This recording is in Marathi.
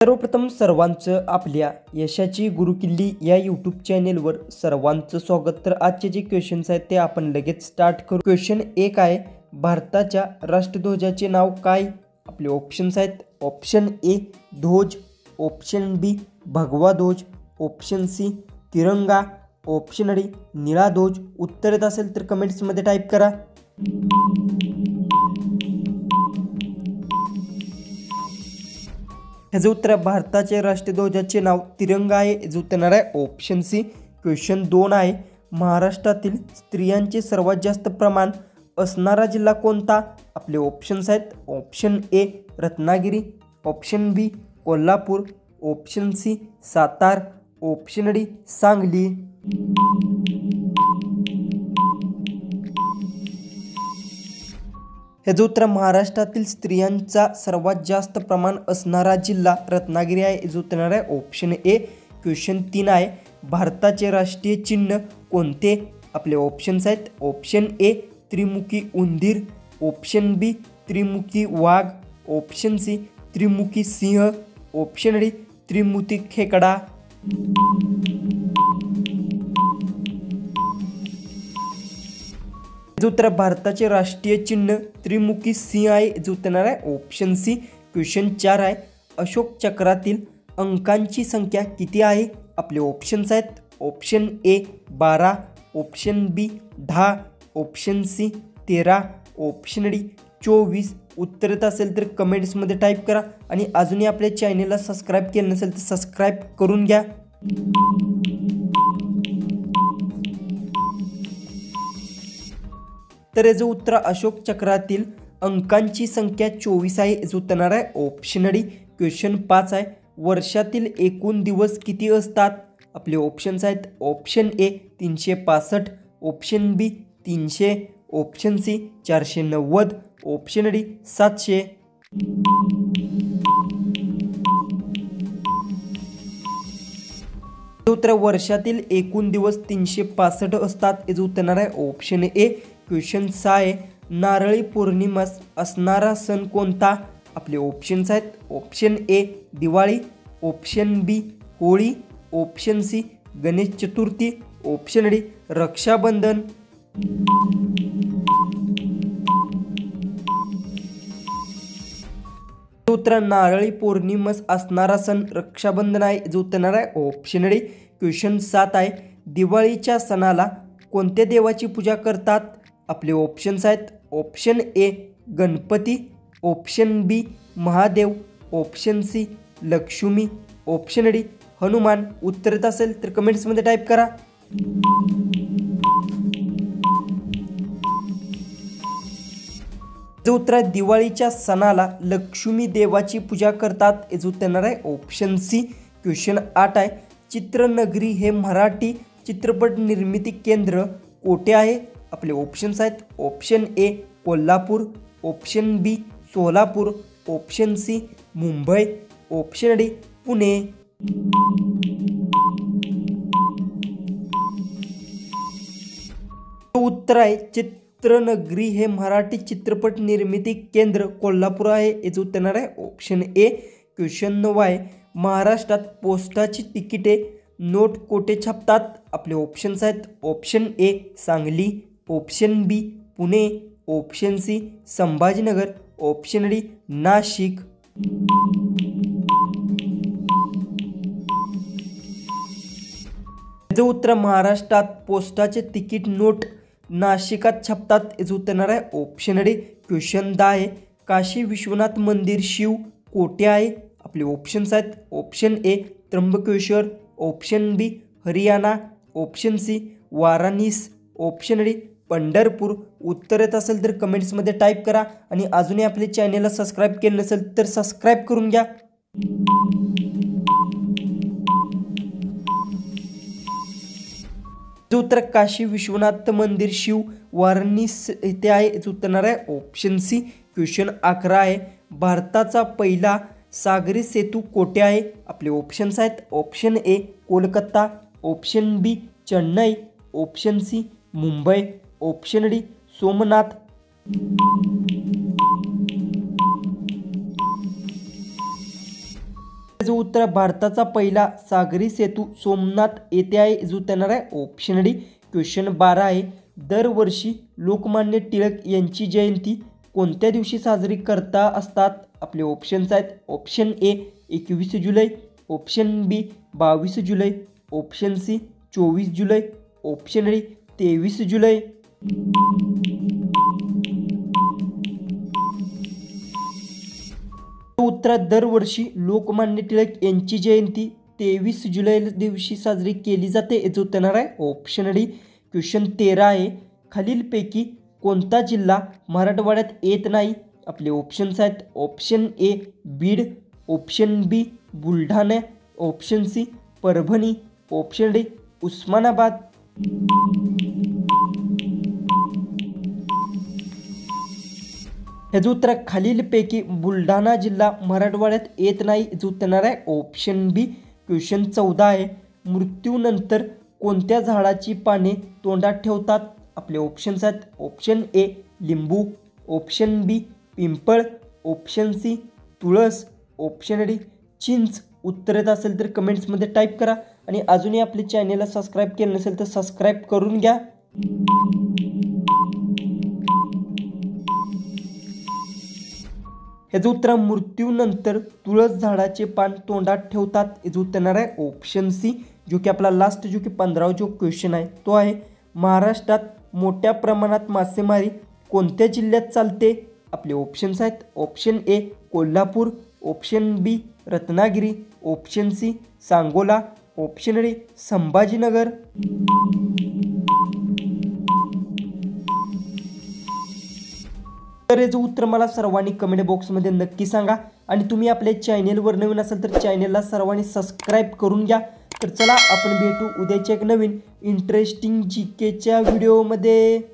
सर्वप्रथम सर्वांचं आपल्या यशाची गुरुकिल्ली या यूट्यूब चॅनेलवर सर्वांचं स्वागत। तर आजचे जे क्वेश्चन्स आहेत ते आपण लगेच स्टार्ट करू। क्वेश्चन 1 आहे, भारताच्या राष्ट्रध्वजाचे नाव काय? आपले ऑप्शन्स आहेत, ऑप्शन ए ध्वज, ऑप्शन बी भगवा ध्वज, ऑप्शन सी तिरंगा, ऑप्शन डी निळा ध्वज। उत्तर येत असेल तर कमेंट्समध्ये टाईप करा। ह्याचं उत्तर भारताचे राष्ट्रध्वजाचे नाव तिरंगा आहे। जो उत्तर आहे ऑप्शन सी। क्वेश्चन 2 आहे, महाराष्ट्रातील स्त्रियांचे सर्वात जास्त प्रमाण असणारा जिल्हा कोणता? आपले ऑप्शन्स आहेत, option A Ratnagiri, option B Kolhapur, option C Satara, option D Sangli. ह्याचं उत्तर महाराष्ट्रातील स्त्रियांचा सर्वात जास्त प्रमाण असणारा जिल्हा रत्नागिरी आहे। जो उत्तर आहे ऑप्शन ए। क्वेश्चन 3 आहे, भारताचे राष्ट्रीय चिन्ह कोणते? आपले ऑप्शन्स आहेत, ऑप्शन ए त्रिमुखी उंदीर, ऑप्शन बी त्रिमुखी वाघ, ऑप्शन सी त्रिमुखी सिंह, ऑप्शन डी त्रिमुखी खेकडा। जो उत्तर भारताचे राष्ट्रीय चिन्ह त्रिमुखी सिंह आहे। जो उत्तर आहे ऑप्शन सी। क्वेश्चन 4 आहे, अशोक चक्रातील अंकांची संख्या किती आहे? आपले ऑप्शन्स आहेत, option A 12, option B 10, option C 13, option D 24। उत्तर येत असेल तर कमेंट्समध्ये टाईप करा आणि अजूनही आपल्या चॅनेलला सबस्क्राईब केलं नसेल तर सबस्क्राईब करून घ्या। तर याचं उत्तर अशोक चक्रातील अंकांची संख्या 24 आहे। जो उत्तर आहे ऑप्शन डी। क्वेश्चन 5 आहे, वर्षातील एकूण दिवस किती असतात? आपले ऑप्शन्स आहेत, option A 365, option B 300, option C 490, option D 700। उत्तर वर्षातील एकूण दिवस 365 असतात। याचं उत्तर आहे ऑप्शन ए। क्वेश्चन 6 आहे, नारळी पौर्णिमा असणारा सण कोणता? आपले ऑप्शन्स आहेत, option A Diwali, option B Holi, option C Ganesh Chaturthi, option D Rakshabandhan. उत्तर नारळी पौर्णिमा असणारा सण रक्षाबंधन आहे। जो उत्तर आहे ऑप्शन डी। क्वेश्चन 7 आहे, दिवाळीच्या सणाला कोणत्या देवाची पूजा करतात? आपले ऑप्शन्स आहेत, option A Ganpati, option B Mahadev, option C Lakshmi, option D Hanuman. उत्तर येत असेल तर कमेंट्समध्ये टाईप करा। जो उत्तर आहे दिवाळीच्या सणाला लक्ष्मी देवाची पूजा करतात। याचं उत्तर आहे ऑप्शन सी। क्वेश्चन 8 आहे, चित्रनगरी हे मराठी चित्रपट निर्मिती केंद्र कोठे आहे? आपले ऑप्शन्स आहेत, option A Kolhapur, option B Solapur, option C Mumbai, option D Pune. उत्तर आहे चित्रनगरी हे मराठी चित्रपट निर्मिती केंद्र कोल्हापूर आहे। याचं उत्तर आहे ऑप्शन ए। क्वेश्चन 9 आहे, महाराष्ट्रात पोस्टाची तिकिटे नोट कोठे छापतात? आपले ऑप्शन्स आहेत, option A Sangli, option B Pune, option C Sambhajinagar, option D Nashik. याचं उत्तर महाराष्ट्रात पोस्टाचे तिकीट नोट नाशिकात छापतात। याचं उत्तर आहे ऑप्शन डी। क्वेश्चन 10 आहे, काशी विश्वनाथ मंदिर शिव कोठे आहे? आपले ऑप्शन्स आहेत, option A Trimbakeshwar, option B Haryana, option C Varanasi, option D Pandharpur. उत्तर येत असेल तर कमेंट्समध्ये टाईप करा आणि अजूनही आपल्या चॅनेलला सबस्क्राईब केलं नसेल तर सबस्क्राईब करून घ्या। उत्तर काशी विश्वनाथ मंदिर शिव वाराणसी येथे आहे। उत्तर आहे ऑप्शन सी। क्वेश्चन 11 आहे, भारताचा पहिला सागरी सेतू कोठे आहे? आपले ऑप्शन्स आहेत, option A Kolkata, option B Chennai, option C Mumbai, option D Somnath. जो उत्तर भारताचा पहिला सागरी सेतू सोमनाथ येथे आहे जो येणार आहे ऑप्शन डी. क्वेश्चन 12 आहे. दरवर्षी लोकमान्य टिळक यांची जयंती कोणत्या दिवशी साजरी करता असतात? आपले ऑप्शन्स आहेत. ऑप्शन ए 21 जुलै, ऑप्शन बी 22 जुलै, ऑप्शन सी 24 जुलै, ऑप्शन डी 23 जुलै. उत्तर दरवर्षी लोकमान्य टिळक यांची जयंती 23 जुलै दिवशी साजरी केली जाते. याचं उत्तर येणार आहे ऑप्शन डी. क्वेश्चन 13 आहे. खालीलपैकी कोणता जिल्हा मराठवाड्यात येत नाही? आपले ऑप्शन्स आहेत. Option A Beed, option B Buldhana, option C Parbhani, option D Osmanabad. ह्याचं उत्तर खालीलपैकी बुलढाणा जिल्हा मराठवाड्यात येत नाही. याचं उत्तर येणार आहे ऑप्शन बी. क्वेश्चन 14 आहे. मृत्यूनंतर कोणत्या झाडाची पाने तोंडात ठेवतात? आपले ऑप्शन्स आहेत. ऑप्शन ए लिंबू, ऑप्शन बी पिंपळ, ऑप्शन सी तुळस, ऑप्शन डी चिंच. उत्तर येत असेल तर कमेंट्समध्ये टाईप करा आणि अजूनही आपल्या चॅनेलला सबस्क्राईब केलं नसेल तर सबस्क्राईब करून घ्या. याचं उत्तर मृत्यूनंतर तुळस झाडाचे पान तोंडात ठेवतात. याचं उत्तर येणार आहे ऑप्शन सी. जो की आपला लास्ट जो की 15वा जो क्वेश्चन आहे तो आहे. महाराष्ट्रात मोठ्या प्रमाणात मासेमारी कोणत्या जिल्ह्यात चालते? आपले ऑप्शन्स आहेत. Option A Kolhapur, option B Ratnagiri, option C Sangola, option D Sambhajinagar. तर याचं उत्तर मला सर्वांनी कमेंट बॉक्समध्ये नक्की सांगा आणि तुम्ही आपल्या चॅनेलवर नवीन असाल तर चॅनेलला सर्वांनी सबस्क्राईब करून घ्या. तर चला आपण भेटू उद्याच्या एक नवीन इंटरेस्टिंग जीकेच्या व्हिडिओमध्ये.